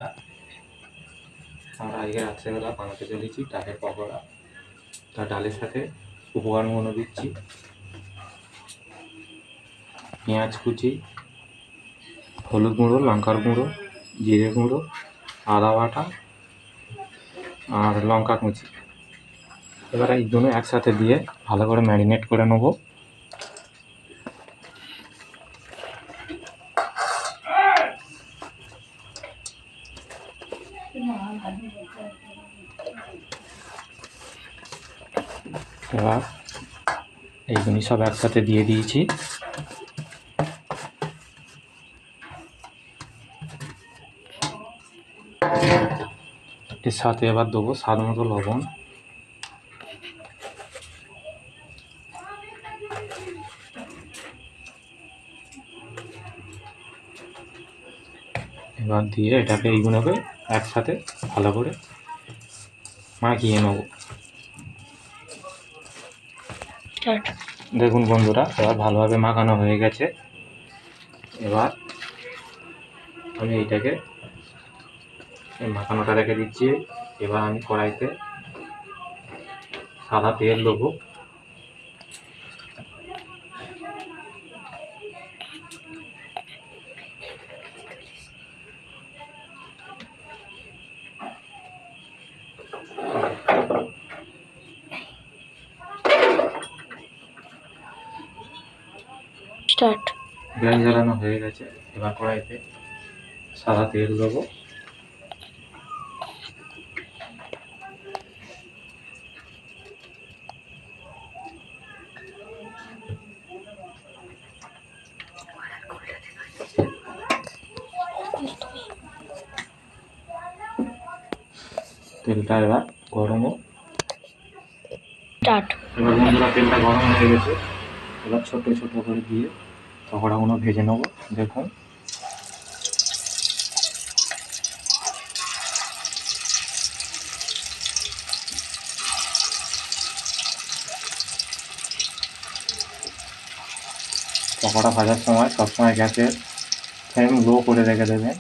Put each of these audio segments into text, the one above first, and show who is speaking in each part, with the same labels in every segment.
Speaker 1: আমরা আজকে রাত্রেবেলা বানাতে চলেছি ডালের পকোড়া। তা ডালের সাথে উপকরণগুলো দিচ্ছি: পেঁয়াজ কুচি, হলুদ গুঁড়ো, লঙ্কার গুঁড়ো, জিরে গুঁড়ো, আদা বাটা আর লঙ্কা কুচি। এবার এইগুলো একসাথে দিয়ে ভালো করে ম্যারিনেট করে নেব। এবার এইগুলি সব একসাথে দিয়ে দিয়েছি। এর সাথে এবার দেবো স্বাদ মতো লবণ, এবার দিয়ে এটাকে এইগুলোকে একসাথে ভালো করে মাখিয়ে নেব। দেখুন বন্ধুরা, এবার ভালোভাবে মাখানো হয়ে গেছে। এবার আমি এইটাকে মাখানোটা রেখে দিচ্ছি। এবার আমি কড়াইতে সাদা তেল দেবো। গ্যাস জ্বালানো হয়ে গেছে। এবার কড়াইতে সাদা তেল দেবো। তেলটা এবার গরম এবার বন্ধুরা, তেলটা গরম হয়ে গেছে। এবার ছোট ছোট করে দিয়ে পকোড়াগুলো ভেজে নেবো। দেখুন, পকোড়া ভাজার সময় সবসময় গ্যাসের ফ্লেম লো করে রেখে দেবেন,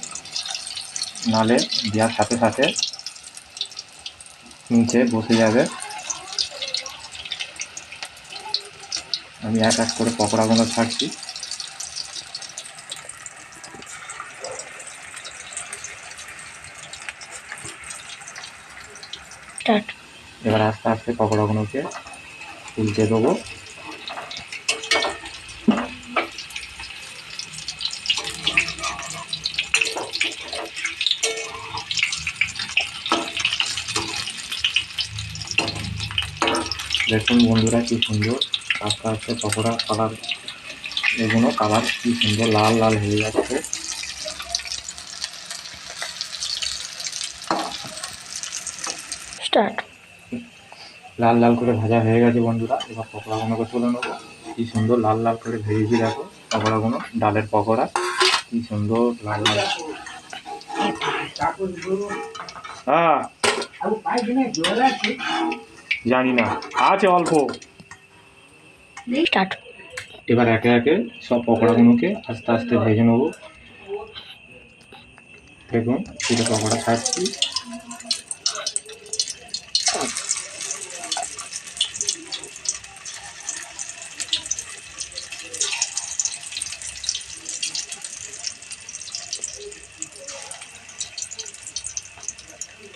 Speaker 1: নাহলে দেওয়ার সাথে সাথে নিচে বসে যাবে। আমি এক এক করে পকোড়াগুলো ছাড়ছি। এবার আস্তে আস্তে পকোড়াগুলোকে উল্টে দেবো। দেখুন বন্ধুরা, কি সুন্দর আস্তে আস্তে পকোড়া কালার, এগুলো কালার কি সুন্দর লাল লাল হয়ে যাচ্ছে। লাল লাল করে ভাজা হয়ে গেছে বন্ধুরা। এবার পকোড়াগুলোকে তুলে নেবো। কি সুন্দর লাল লাল করে ভেজেছি, দেখো পকোড়াগুলো, ডালের পকোড়া কি সুন্দর লাল লাল। হ্যাঁ, জানি না, আছে অল্প। এবার একে একে সব পকোড়াগুলোকে আস্তে আস্তে ভেজে নেবো। দেখুন, দুটো পকোড়া ছাড়ছি।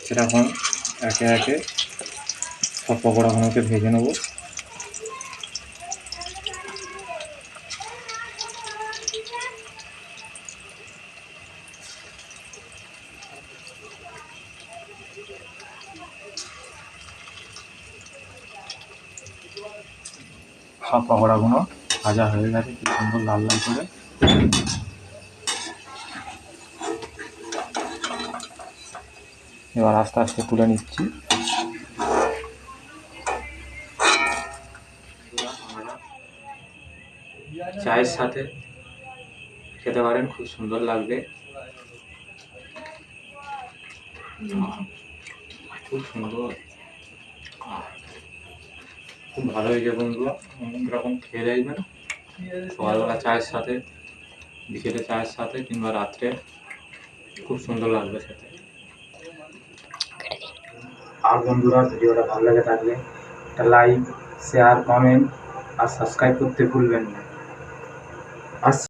Speaker 1: সেরকম একে একে সব পকোড়াগুলোকে ভেজে নেবো। সব পকোড়াগুলো ভাজা হয়ে গেছে, কি সুন্দর লাল লাল করে। এবার আস্তে আস্তে তুলে নিচ্ছি। চায়ের সাথে খেতে পারেন, খুব সুন্দর লাগবে, খুব সুন্দর, খুব ভালো হয়েছে বন্ধুরা। এরকম খেয়ে দেখবেন সকালবেলা চায়ের সাথে, বিকেলে চায়ের সাথে, কিংবা রাত্রে, খুব সুন্দর লাগবে খেতে। আর বন্ধুরা ভিডিওটা ভালো লেগে থাকলে একটা লাইক, শেয়ার, কমেন্ট আর সাবস্ক্রাইব করতে ভুলবেন না।